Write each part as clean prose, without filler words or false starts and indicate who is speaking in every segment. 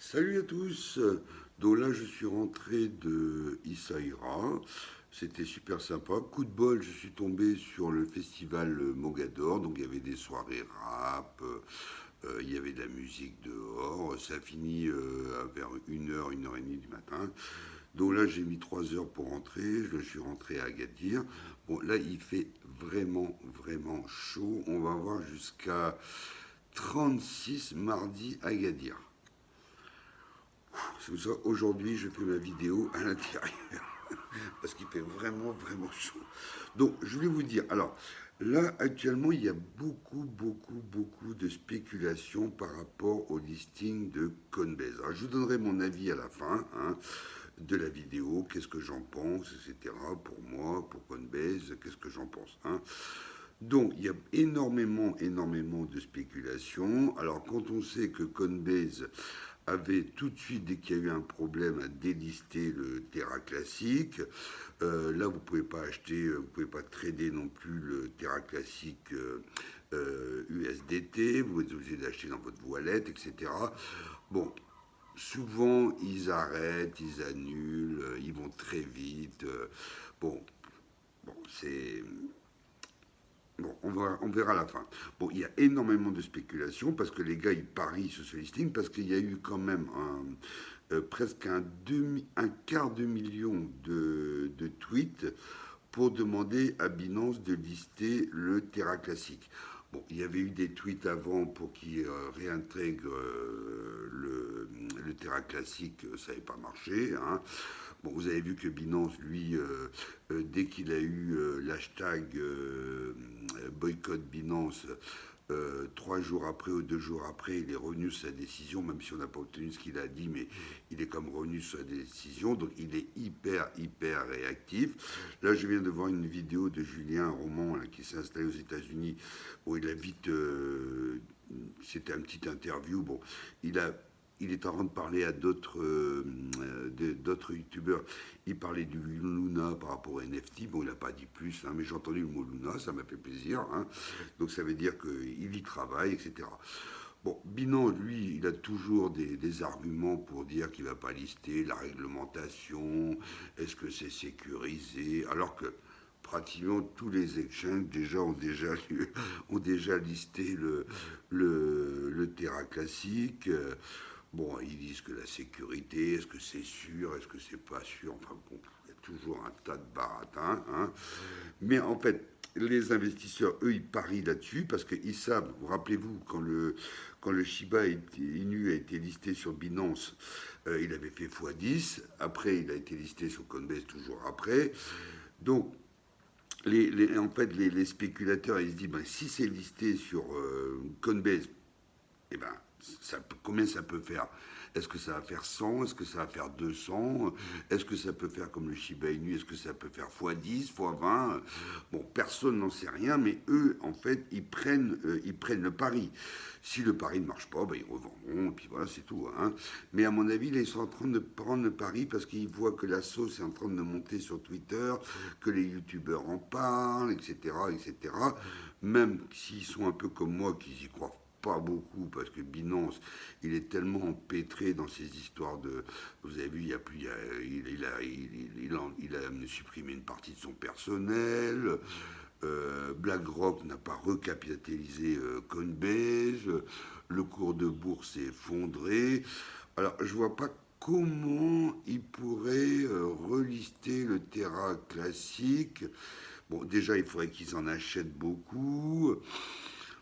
Speaker 1: Salut à tous. Donc là, je suis rentré de Essaïra. C'était super sympa. Coup de bol, je suis tombé sur le festival Mogador. Donc il y avait des soirées rap, il y avait de la musique dehors. Ça a fini vers 1 heure, 1 heure et demie du matin. Donc là, j'ai mis 3 heures pour rentrer. Je suis rentré à Agadir. Bon, là, il fait vraiment, vraiment chaud. On va avoir jusqu'à 36 mardi à Agadir. C'est pour ça aujourd'hui je fais ma vidéo à l'intérieur parce qu'il fait vraiment vraiment chaud. Donc je voulais vous dire, alors là actuellement il y a beaucoup de spéculations par rapport au listing de Coinbase. Alors je vous donnerai mon avis à la fin de la vidéo, qu'est-ce que j'en pense, etc. Pour moi, pour Coinbase, qu'est-ce que j'en pense. Donc, il y a énormément de spéculations. Alors, quand on sait que Coinbase avait tout de suite, dès qu'il y a eu un problème, à délister le Terra classique, là, vous ne pouvez pas acheter, vous ne pouvez pas trader non plus le Terra classique USDT, vous êtes obligé d'acheter dans votre wallet, etc. Bon, souvent, ils arrêtent, ils annulent, ils vont très vite. Bon, bon, c'est Bon, on verra à la fin. Bon, il y a énormément de spéculations parce que les gars, ils parient sur ce listing parce qu'il y a eu quand même presque un quart de million de tweets pour demander à Binance de lister le Terra classique. Bon, il y avait eu des tweets avant pour qu'ils réintègrent le Terra classique, ça n'avait pas marché. Bon, vous avez vu que Binance, lui, dès qu'il a eu l'hashtag boycott Binance, 3 jours après ou 2 jours après, il est revenu sur sa décision, même si on n'a pas obtenu ce qu'il a dit, mais il est comme revenu sur sa décision, donc il est hyper réactif. Là, je viens de voir une vidéo de Julien Roman là, qui s'est installé aux États-Unis, où il a vite, c'était un petit interview, bon, il est en train de parler à d'autres youtubeurs. Il parlait du Luna par rapport au NFT. Bon, il n'a pas dit plus, mais j'ai entendu le mot Luna, ça m'a fait plaisir. Donc ça veut dire qu'il y travaille, etc. Bon, Binance, lui, il a toujours des arguments pour dire qu'il ne va pas lister la réglementation, est-ce que c'est sécurisé, alors que pratiquement tous les exchanges ont déjà listé le Terra classique. Bon, ils disent que la sécurité, est-ce que c'est sûr, est-ce que c'est pas sûr, enfin bon, il y a toujours un tas de baratins. Mais en fait, les investisseurs, eux, ils parient là-dessus parce qu'ils savent, vous rappelez-vous, quand le Shiba Inu a été listé sur Binance, il avait fait x10, après il a été listé sur Coinbase toujours après. Donc, en fait, les spéculateurs, ils se disent, ben, si c'est listé sur Coinbase, eh ben, combien ça peut faire? Est-ce que ça va faire 100? Est-ce que ça va faire 200? Est-ce que ça peut faire comme le Shiba Inu? Est-ce que ça peut faire x10, x20? Bon, personne n'en sait rien, mais eux, en fait, ils prennent le pari. Si le pari ne marche pas, ben, ils revendront, et puis voilà, c'est tout. Mais à mon avis, là, ils sont en train de prendre le pari parce qu'ils voient que la sauce est en train de monter sur Twitter, que les youtubeurs en parlent, etc., etc. Même s'ils sont un peu comme moi, qu'ils y croient pas beaucoup parce que Binance, il est tellement empêtré dans ces histoires de. Vous avez vu, il y a plus, il a supprimé une partie de son personnel. BlackRock n'a pas recapitalisé Coinbase. Le cours de bourse s'est effondré. Alors, je vois pas comment il pourrait relister le Terra classique. Bon, déjà, il faudrait qu'ils en achètent beaucoup.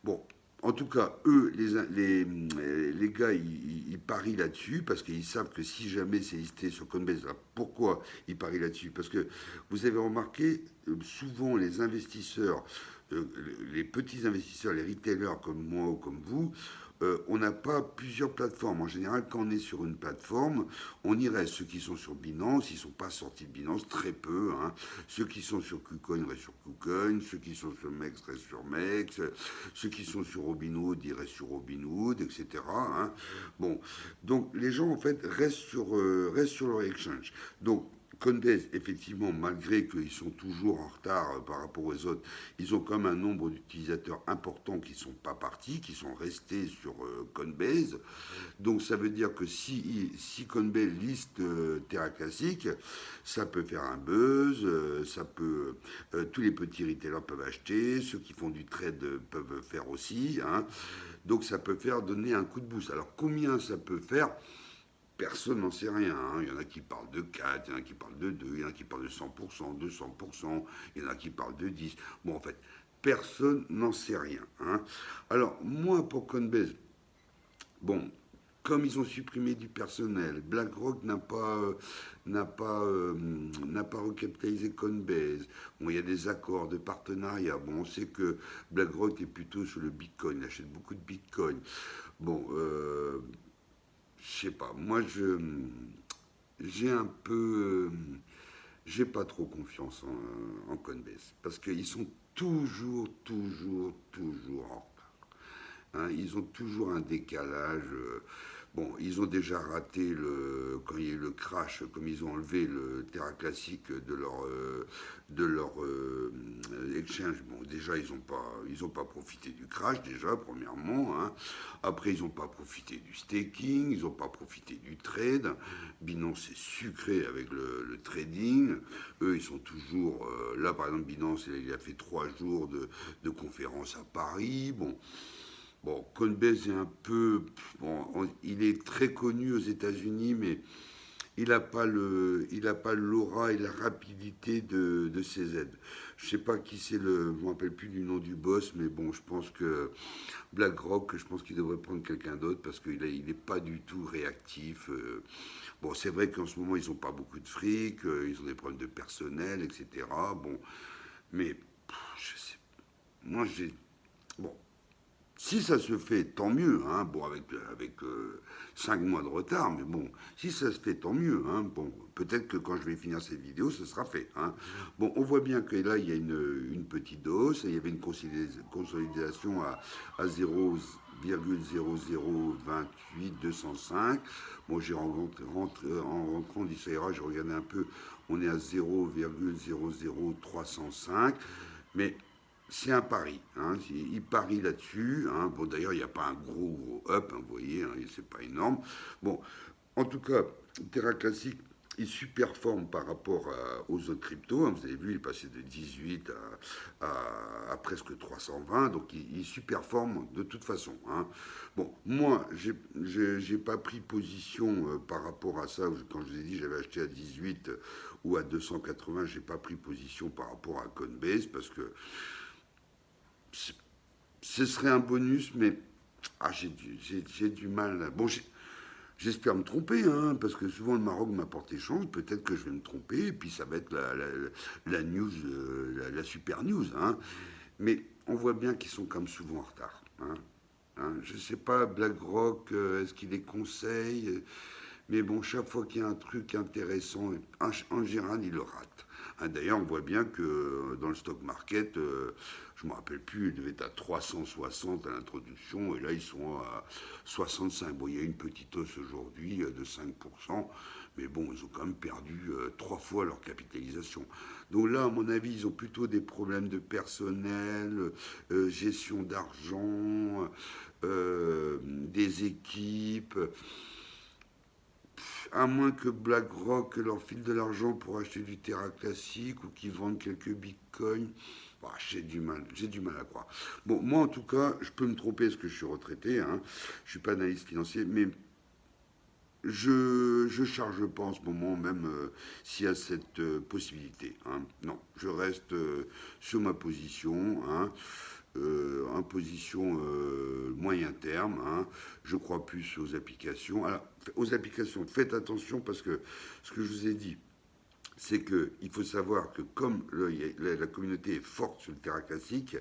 Speaker 1: Bon, en tout cas, eux, les gars, ils parient là-dessus parce qu'ils savent que si jamais c'est listé sur Coinbase, là, pourquoi ils parient là-dessus? Parce que vous avez remarqué, souvent les investisseurs, les petits investisseurs, les retailers comme moi ou comme vous, on n'a pas plusieurs plateformes. En général, quand on est sur une plateforme, on y reste. Ceux qui sont sur Binance, ils ne sont pas sortis de Binance, très peu. Ceux qui sont sur KuCoin restent sur KuCoin. Ceux qui sont sur Mex restent sur Mex. Ceux qui sont sur Robinhood, ils restent sur Robinhood, etc. Bon, donc les gens, en fait, restent sur leur exchange. Donc, Coinbase, effectivement, malgré qu'ils sont toujours en retard par rapport aux autres, ils ont quand même un nombre d'utilisateurs importants qui ne sont pas partis, qui sont restés sur Coinbase. Donc ça veut dire que si Coinbase liste Terra Classic, ça peut faire un buzz, tous les petits retailers peuvent acheter, ceux qui font du trade peuvent faire aussi, hein. Donc ça peut faire donner un coup de boost. Alors combien ça peut faire? Personne n'en sait rien, hein. Il y en a qui parlent de 4, il y en a qui parlent de 2, il y en a qui parlent de 100%, 200%, il y en a qui parlent de 10. Bon, en fait, personne n'en sait rien, hein. Alors, moi, pour Coinbase, bon, comme ils ont supprimé du personnel, BlackRock n'a pas recapitalisé Coinbase. Bon, il y a des accords de partenariat. Bon, on sait que BlackRock est plutôt sur le Bitcoin, il achète beaucoup de Bitcoin. Bon, je sais pas. J'ai un peu, j'ai pas trop confiance en Coinbase parce qu'ils sont toujours en retard, hein. Ils ont toujours un décalage. Bon, ils ont déjà raté quand il y a eu le crash, comme ils ont enlevé le Terra classique de leur exchange. Bon, déjà, ils ont pas profité du crash, déjà, premièrement, hein. Après, ils n'ont pas profité du staking, ils n'ont pas profité du trade. Binance est sucré avec le trading. Eux, ils sont toujours. Là, par exemple, Binance, il a fait 3 jours de conférence à Paris. Bon, Coinbase est un peu. Bon, il est très connu aux États-Unis, mais il n'a pas l'aura et la rapidité de CZ. Je sais pas qui c'est je me rappelle plus du nom du boss, mais bon, je pense que BlackRock, je pense qu'il devrait prendre quelqu'un d'autre parce qu'il n'est pas du tout réactif. Bon, c'est vrai qu'en ce moment, ils n'ont pas beaucoup de fric, ils ont des problèmes de personnel, etc. Bon, mais je sais. Moi, j'ai. Bon, si ça se fait, tant mieux, hein. Bon, avec 5 mois de retard, mais bon, si ça se fait, tant mieux, hein. Bon, peut-être que quand je vais finir cette vidéo, ce sera fait, hein. Bon, on voit bien que là, il y a une petite hausse, il y avait une consolidation à 0,0028205. Bon, j'ai en rentrant d'Israël, j'ai regardé un peu, on est à 0,00305, mais c'est un pari, hein. Il parie là-dessus, hein. Bon, d'ailleurs, il n'y a pas un gros up, hein, vous voyez, hein, c'est pas énorme. Bon, en tout cas, Terra Classic, il superforme par rapport aux autres cryptos, hein. Vous avez vu, il est passé de 18 à presque 320, donc il superforme de toute façon, hein. Bon, moi, j'ai pas pris position par rapport à ça. Quand je vous ai dit j'avais acheté à 18 ou à 280, j'ai pas pris position par rapport à Coinbase parce que ce serait un bonus, mais j'ai du mal. Bon, j'espère me tromper, hein, parce que souvent le Maroc m'a porté chance. Peut-être que je vais me tromper, et puis ça va être la news, la super news, hein. Mais on voit bien qu'ils sont comme souvent en retard, hein. Je ne sais pas, BlackRock, est-ce qu'il les conseille? Mais bon, chaque fois qu'il y a un truc intéressant, en général, il le rate, hein. D'ailleurs, on voit bien que dans le stock market, je ne me rappelle plus, ils devaient être à 360 à l'introduction, et là, ils sont à 65. Bon, il y a une petite hausse aujourd'hui de 5%, mais bon, ils ont quand même perdu 3 fois leur capitalisation. Donc là, à mon avis, ils ont plutôt des problèmes de personnel, gestion d'argent, des équipes. À moins que BlackRock leur file de l'argent pour acheter du Terra classique ou qu'ils vendent quelques bitcoins. Bah, j'ai du mal à croire. Bon, moi en tout cas, je peux me tromper parce que je suis retraité, hein. Je suis pas analyste financier, mais je charge pas en ce moment, même s'il y a cette possibilité, hein. Non, je reste sur ma position, hein, en position moyen terme, hein. Je crois plus aux applications. Alors, aux applications, faites attention parce que ce que je vous ai dit, c'est qu'il faut savoir que comme la communauté est forte sur le terrain classique,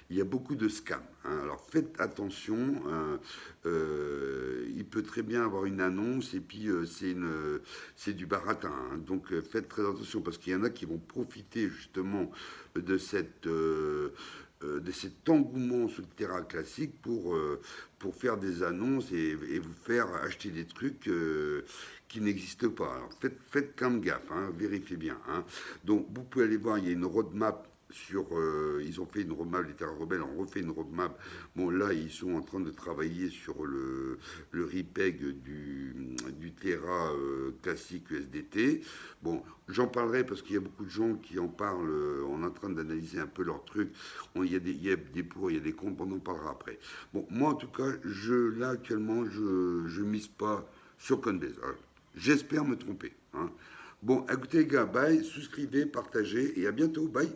Speaker 1: il y a beaucoup de scams, hein. Alors faites attention, hein. Il peut très bien avoir une annonce et puis c'est du baratin, hein. Donc faites très attention parce qu'il y en a qui vont profiter justement de cette de cet engouement sur le terrain classique pour faire des annonces et vous faire acheter des trucs qui n'existent pas. Alors faites quand même gaffe, hein, vérifiez bien. Hein. Donc vous pouvez aller voir, il y a une roadmap sur, ils ont fait une roadmap, les Terra Rebelles ont refait une roadmap. Bon, là, ils sont en train de travailler sur le repeg du Terra classique USDT. Bon, j'en parlerai parce qu'il y a beaucoup de gens qui en parlent, on est en train d'analyser un peu leurs trucs. Il y a des pour, il y a des contre, on en parlera après. Bon, moi, en tout cas, là, actuellement, je mise pas sur Coinbase. Alors, j'espère me tromper. Hein. Bon, écoutez les gars, bye, souscrivez, partagez et à bientôt, bye.